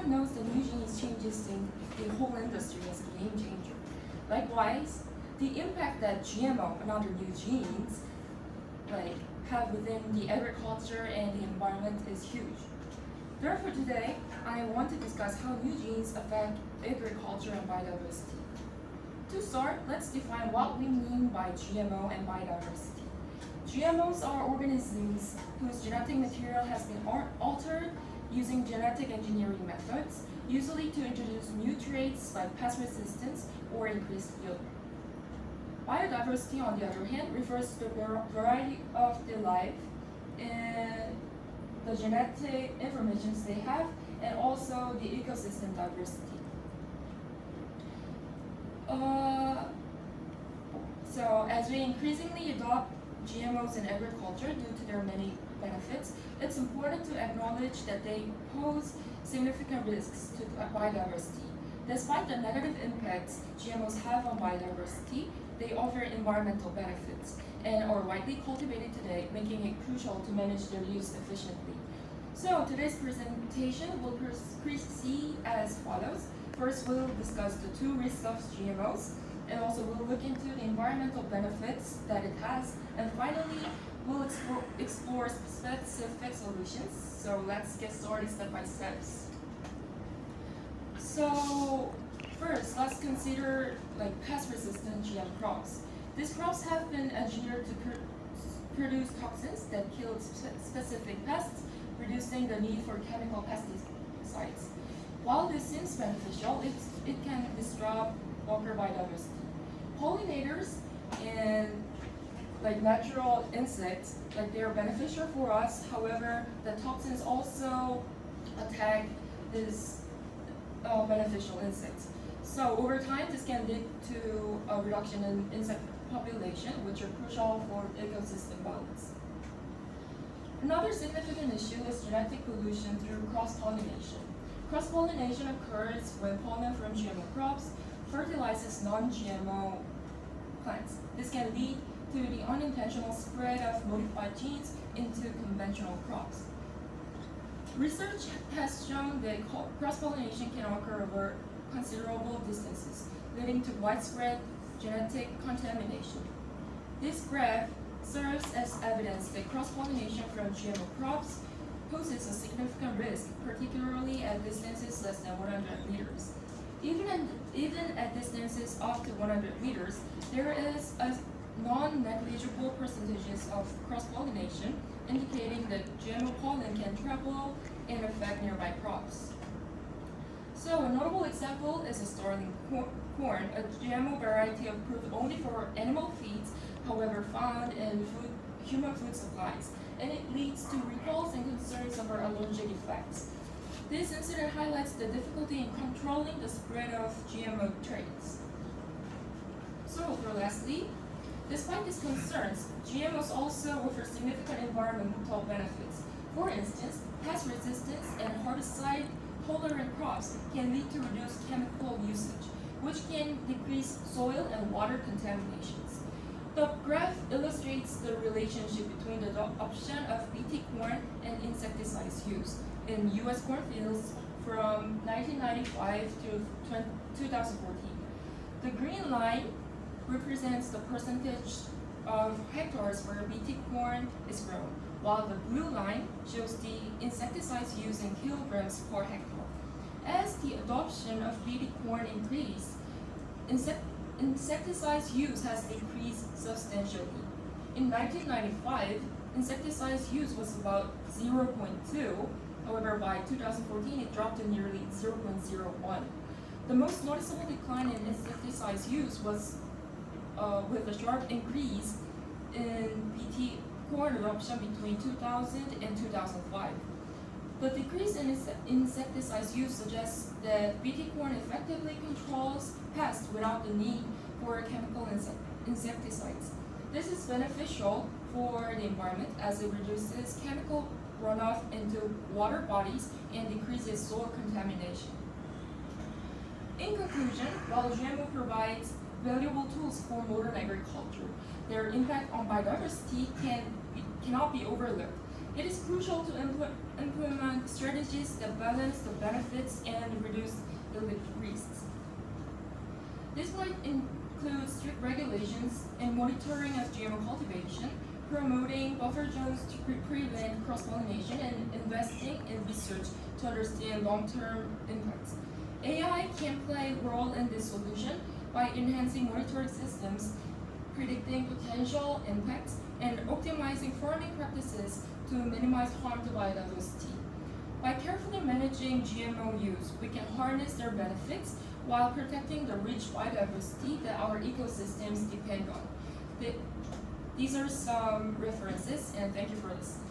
everyone knows that new genes changes the whole industry as a game changer. Likewise, the impact that GMO and other new genes have within the agriculture and the environment is huge. Therefore, today I want to discuss how new genes affect agriculture and biodiversity. To start, let's define what we mean by GMO and biodiversity. GMOs are organisms whose genetic material has been altered using genetic engineering methods, usually to introduce new traits like pest resistance or increased yield. Biodiversity, on the other hand, refers to the variety of the life and the genetic information they have, and also the ecosystem diversity. So as we increasingly adopt GMOs in agriculture due to their many benefits, it's important to acknowledge that they pose significant risks to biodiversity. Despite the negative impacts GMOs have on biodiversity, they offer environmental benefits and are widely cultivated today, making it crucial to manage their use efficiently. So today's presentation will proceed as follows. First, we'll discuss the two risks of GMOs, and also we'll look into the environmental benefits that it has, and finally, we'll explore specific solutions. So let's get started step by step. So first, let's consider pest-resistant GM crops. These crops have been engineered to produce toxins that kill specific pests, reducing the need for chemical pesticides. While this seems beneficial, it can disrupt worker biodiversity. Pollinators and natural insects, they are beneficial for us. However, the toxins also attack these beneficial insects. So over time, this can lead to a reduction in insect population, which are crucial for ecosystem balance. Another significant issue is genetic pollution through cross-pollination. Cross-pollination occurs when pollen from GMO crops fertilizes non-GMO plants. This can lead to the unintentional spread of modified genes into conventional crops. Research has shown that cross-pollination can occur over considerable distances, leading to widespread genetic contamination. This graph serves as evidence that cross-pollination from GMO crops poses a significant risk, particularly at distances less than 100 meters. Even at distances up to 100 meters, there is a non-negligible percentages of cross-pollination, indicating that GMO pollen can travel and affect nearby crops. So a notable example is a starling corn, a GMO variety approved only for animal feeds, however found in human food supplies, and it leads to recalls and concerns over allergic effects. This incident highlights the difficulty in controlling the spread of GMO traits. So lastly, despite these concerns, GMOs also offer significant environmental benefits. For instance, pest resistance and herbicide-tolerant crops can lead to reduced chemical usage, which can decrease soil and water contaminations. The graph illustrates the relationship between the adoption of Bt corn and insecticides use in U.S. cornfields from 1995 to 2014. The green line represents the percentage of hectares where Bt corn is grown, while the blue line shows the insecticides used in kilograms per hectare. As the adoption of Bt corn increased, insecticides use has decreased substantially. In 1995, insecticides use was about 0.2. However, by 2014, it dropped to nearly 0.01. The most noticeable decline in insecticides use was with a sharp increase in Bt corn adoption between 2000 and 2005. The decrease in insecticides use suggests that Bt corn effectively controls pests without the need for chemical insecticides. This is beneficial for the environment as it reduces chemical runoff into water bodies and decreases soil contamination. In conclusion, while GMO provides valuable tools for modern agriculture, their impact on biodiversity cannot be overlooked. It is crucial to implement strategies that balance the benefits and reduce the risks. This might include strict regulations and monitoring of GMO cultivation, promoting buffer zones to prevent cross-pollination, and investing in research to understand long-term impacts. AI can play a role in this solution by enhancing monitoring systems, predicting potential impacts, and optimizing farming practices to minimize harm to biodiversity. By carefully managing GMO use, we can harness their benefits while protecting the rich biodiversity that our ecosystems depend on. These are some references, and thank you for listening.